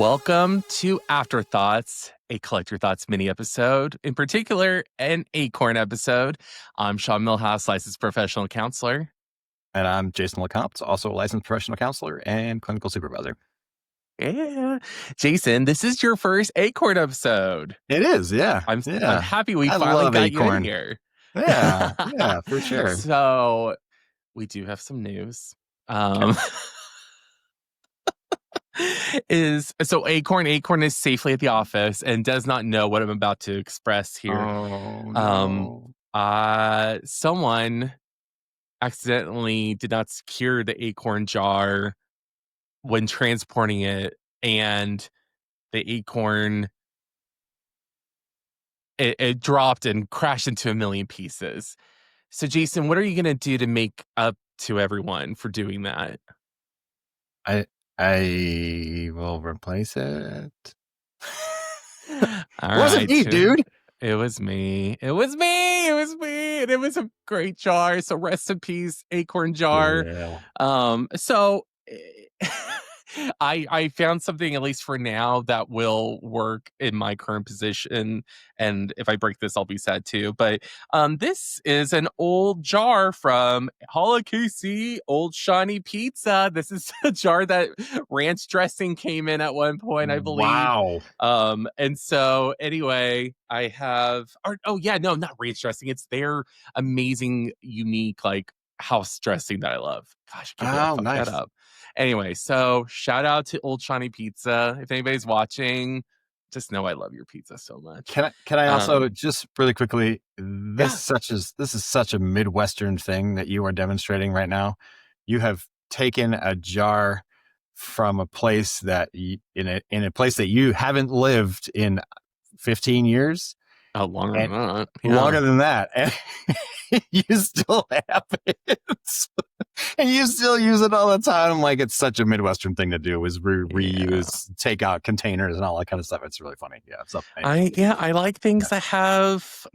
Welcome to Afterthoughts, a Collect Your Thoughts mini episode, in particular, an Acorn episode. I'm Sean Millhouse, licensed professional counselor. And I'm Jason LeCompte, also a licensed professional counselor and clinical supervisor. Yeah. Jason, this is your first Acorn episode. It is, yeah. I'm Yeah. happy we I finally love got you in Acorn. here. Yeah, for sure. So, we do have some news. Acorn is safely at the office and does not know what I'm about to express here. Oh, no. Someone accidentally did not secure the Acorn jar when transporting it, and the Acorn it dropped and crashed into a million pieces. So, Jason, what are you going to do to make up to everyone for doing that? I will replace it. All Wasn't me, dude. It was me. And it was a great jar. So rest in peace, Acorn jar. Yeah. I found something, at least for now, that will work in my current position. And if I break this, I'll be sad too. But this is an old jar from Holla KC, old shiny pizza. This is a jar that ranch dressing came in at one point, I believe. Wow. And so anyway, I have not ranch dressing. It's their amazing, unique, like, house dressing that I love. Gosh, I can't fuck that up. Anyway, so shout out to Old Shiny Pizza. If anybody's watching, just know I love your pizza so much. Can I also just really quickly, this is such a Midwestern thing that you are demonstrating right now. You have taken a jar from a place that in a place that you haven't lived in 15 years. Oh, longer than that. Yeah. Longer than that. And you still have it. And you still use it all the time. Like, it's such a Midwestern thing to do, is reuse, take out containers and all that kind of stuff. It's really funny. Yeah. So, I like things that have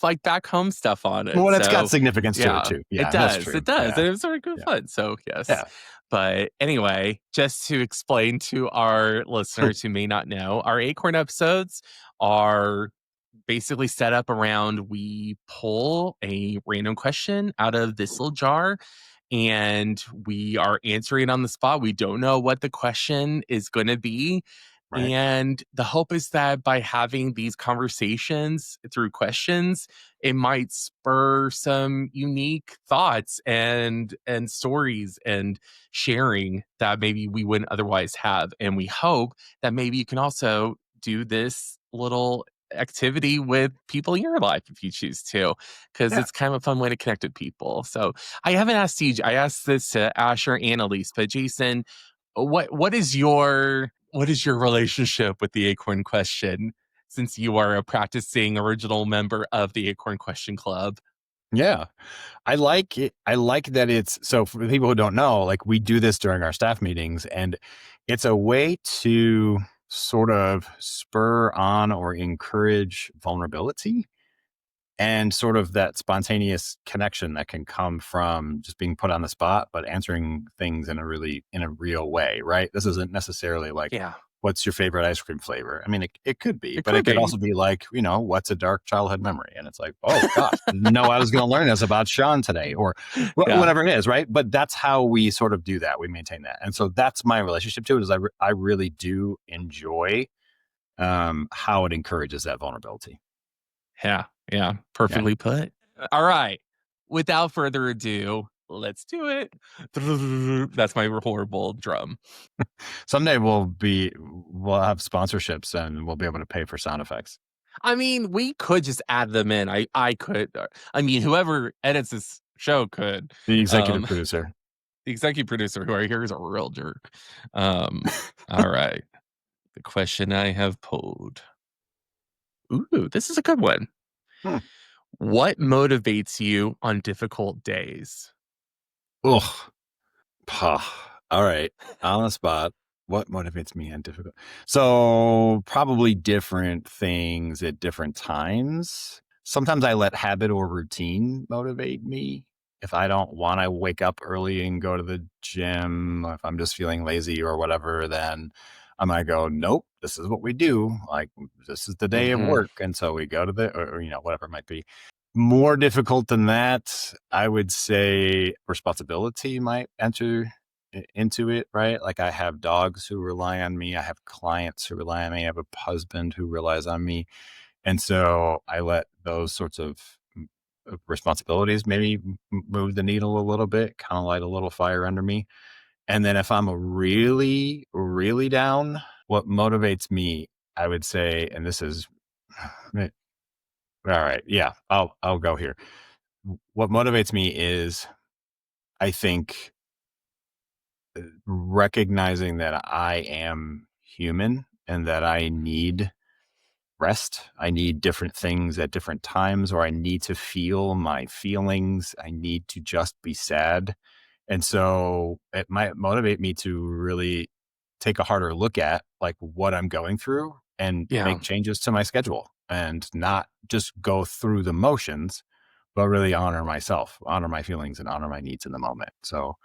like back home stuff on it. Well, it's got significance to it too. Yeah, it does. It does. And it was very good fun. So yes. Yeah. But anyway, just to explain to our listeners who may not know, our Acorn episodes are basically set up around, we pull a random question out of this little jar and we are answering on the spot. We don't know what the question is going to be. Right. And the hope is that by having these conversations through questions, it might spur some unique thoughts and stories and sharing that maybe we wouldn't otherwise have. And we hope that maybe you can also do this little activity with people in your life if you choose to, because it's kind of a fun way to connect with people. So I haven't asked CJ. I asked this to Asher and Elise, but Jason, what is your relationship with the Acorn question, since you are a practicing original member of the Acorn Question Club? Yeah, I like it. I like that it's, so for people who don't know, like, we do this during our staff meetings, and it's a way to sort of spur on or encourage vulnerability and sort of that spontaneous connection that can come from just being put on the spot, but answering things in a real way, right? This isn't necessarily like, what's your favorite ice cream flavor? I mean, it could be, but it could also be like, what's a dark childhood memory? And it's like, oh gosh, didn't know I was going to learn this about Sean today, or whatever it is, right? But that's how we sort of do that. We maintain that. And so that's my relationship to it, is I really do enjoy how it encourages that vulnerability. Yeah, perfectly put. All right, without further ado, let's do it. That's my horrible drum. Someday we'll have sponsorships and we'll be able to pay for sound effects. I mean, we could just add them in. I could. I mean, whoever edits this show could. The executive producer. The executive producer, who I hear is a real jerk. All right. The question I have pulled. Ooh, this is a good one. What motivates you on difficult days? Ugh. All right. On the spot. What motivates me on difficult? So probably different things at different times. Sometimes I let habit or routine motivate me. If I don't want to wake up early and go to the gym, if I'm just feeling lazy or whatever, then I might go, nope, this is what we do. Like, this is the day of Hmm. work. And so we go to or whatever it might be. More difficult than that, I would say responsibility might enter into it, right? Like, I have dogs who rely on me. I have clients who rely on me. I have a husband who relies on me. And so I let those sorts of responsibilities maybe move the needle a little bit, kind of light a little fire under me. And then if I'm really, really down, what motivates me, I would say, and this is all right, yeah, I'll go here. What motivates me is, I think, recognizing that I am human and that I need rest. I need different things at different times, or I need to feel my feelings. I need to just be sad. And so it might motivate me to really take a harder look at like what I'm going through and Yeah. make changes to my schedule and not just go through the motions, but really honor myself, honor my feelings and honor my needs in the moment. So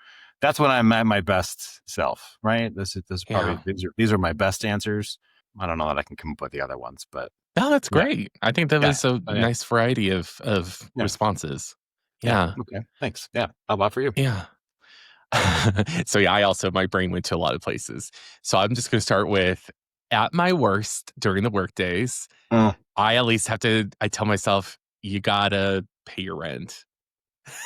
that's when I'm at my best self, right? This is probably, Yeah. these are my best answers. I don't know that I can come up with the other ones, but No, that's yeah, great. I think that yeah, was a yeah, nice variety of yeah, responses. yeah. Yeah. Okay, thanks. Yeah, how about for you? Yeah. So yeah, I also my brain went to a lot of places. So I'm just going to start with at my worst during the work days, Mm, I at least have to I tell myself you got to pay your rent.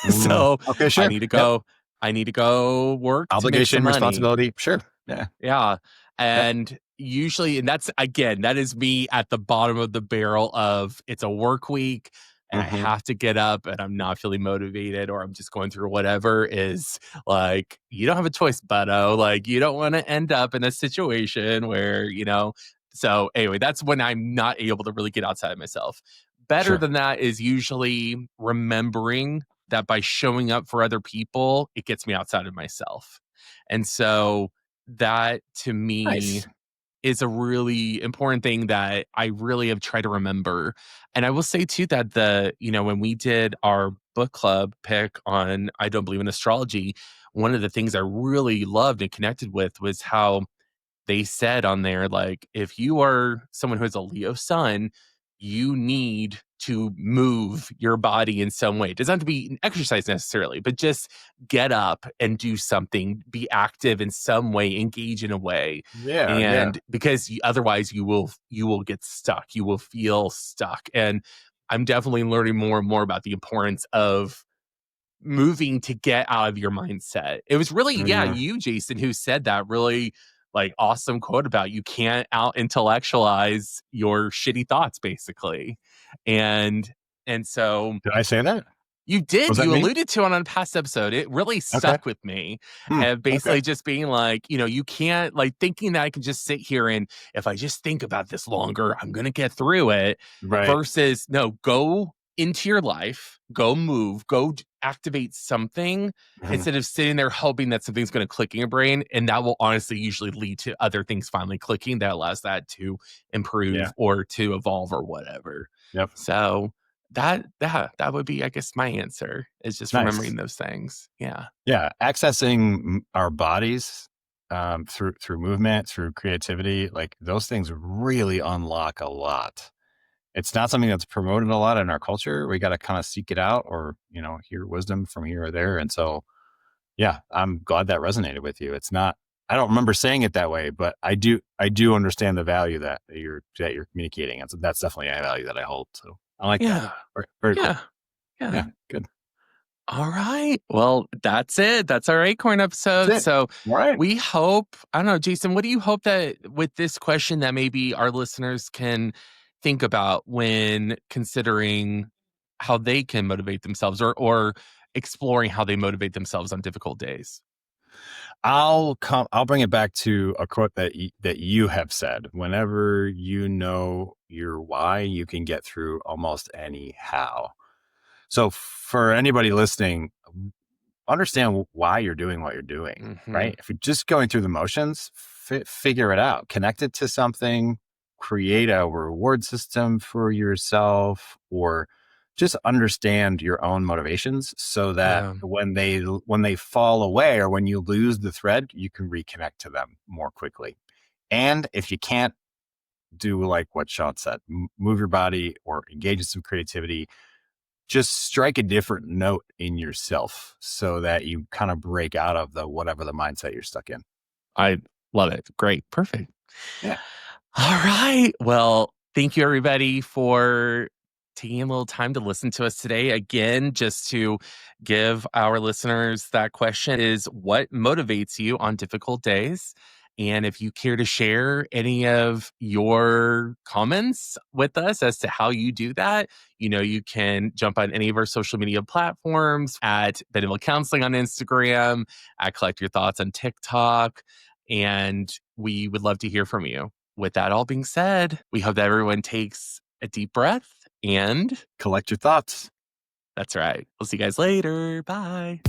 mm. So Okay, I sure. need to Yep. go I need to go work to make some Obligation, money. responsibility. Sure. Yeah. Yeah, Yep. and usually and that's again, that is me at the bottom of the barrel of it's a work week and I Mhm. have to get up and I'm not feeling motivated or I'm just going through whatever is like, you don't have a choice, buddo. Like, you don't wanna end up in a situation where, so anyway, that's when I'm not able to really get outside myself. Better Sure. than that is usually remembering that by showing up for other people, it gets me outside of myself. And so that to me Nice. is a really important thing that I really have tried to remember. And I will say too that when we did our book club pick on I Don't Believe in Astrology, one of the things I really loved and connected with was how they said on there, like, if you are someone who has a Leo sun, you need to move your body in some way. It doesn't have to be an exercise necessarily, but just get up and do something, be active in some way, engage in a way. Yeah, yeah. And because otherwise you will get stuck. You will feel stuck. And I'm definitely learning more and more about the importance of moving to get out of your mindset. It was really, yeah, Mhm. you, Jason, who said that really like awesome quote about you can't out intellectualize your shitty thoughts, basically. And and so Did I say that? you did. Was that You me? alluded to it on a past episode. It really Okay. stuck with me. Hmm. And Okay. basically just being like, you can't like thinking that I can just sit here and if I just think about this longer, I'm going to get through it Right. versus no, go into your life, go move, activate something Mhm. instead of sitting there hoping that something's going to click in your brain. And that will honestly usually lead to other things finally clicking that allows that to Yeah. improve or to evolve or whatever. Yep. So that would be, I guess, my answer is just Nice. remembering those things. Yeah. Yeah. Accessing our bodies through movement, through creativity, like those things really unlock a lot. It's not something that's promoted a lot in our culture. We got to kind of seek it out or, hear wisdom from here or there. And so, yeah, I'm glad that resonated with you. It's not, I don't remember saying it that way, but I do understand the value that you're communicating. And so that's definitely a value that I hold. So I like that. Yeah. Very, very cool. Yeah. Yeah. Yeah, good. All right. Well, that's it. That's our Acorn That's episode. it. So All right. we hope, I don't know, Jason, what do you hope that with this question that maybe our listeners can think about when considering how they can motivate themselves or exploring how they motivate themselves on difficult days? I'll bring it back to a quote that you have said. Whenever you know your why, you can get through almost any how. So for anybody listening, understand why you're doing what you're doing, Hmm. right? If you're just going through the motions, figure it out, connect it to something, create a reward system for yourself, or just understand your own motivations so that Yeah. when they fall away or when you lose the thread, you can reconnect to them more quickly. And if you can't, do like what Sean said, move your body or engage in some creativity. Just strike a different note in yourself so that you kind of break out of the whatever the mindset you're stuck in. I love it. Great. Perfect. Yeah. All right. Well, thank you everybody for taking a little time to listen to us today. Again, just to give our listeners that question is what motivates you on difficult days? And if you care to share any of your comments with us as to how you do that, you can jump on any of our social media platforms at Bentonville Counseling on Instagram, at Collect Your Thoughts on TikTok, and we would love to hear from you. With that all being said, we hope that everyone takes a deep breath and collect your thoughts. That's right. We'll see you guys later. Bye.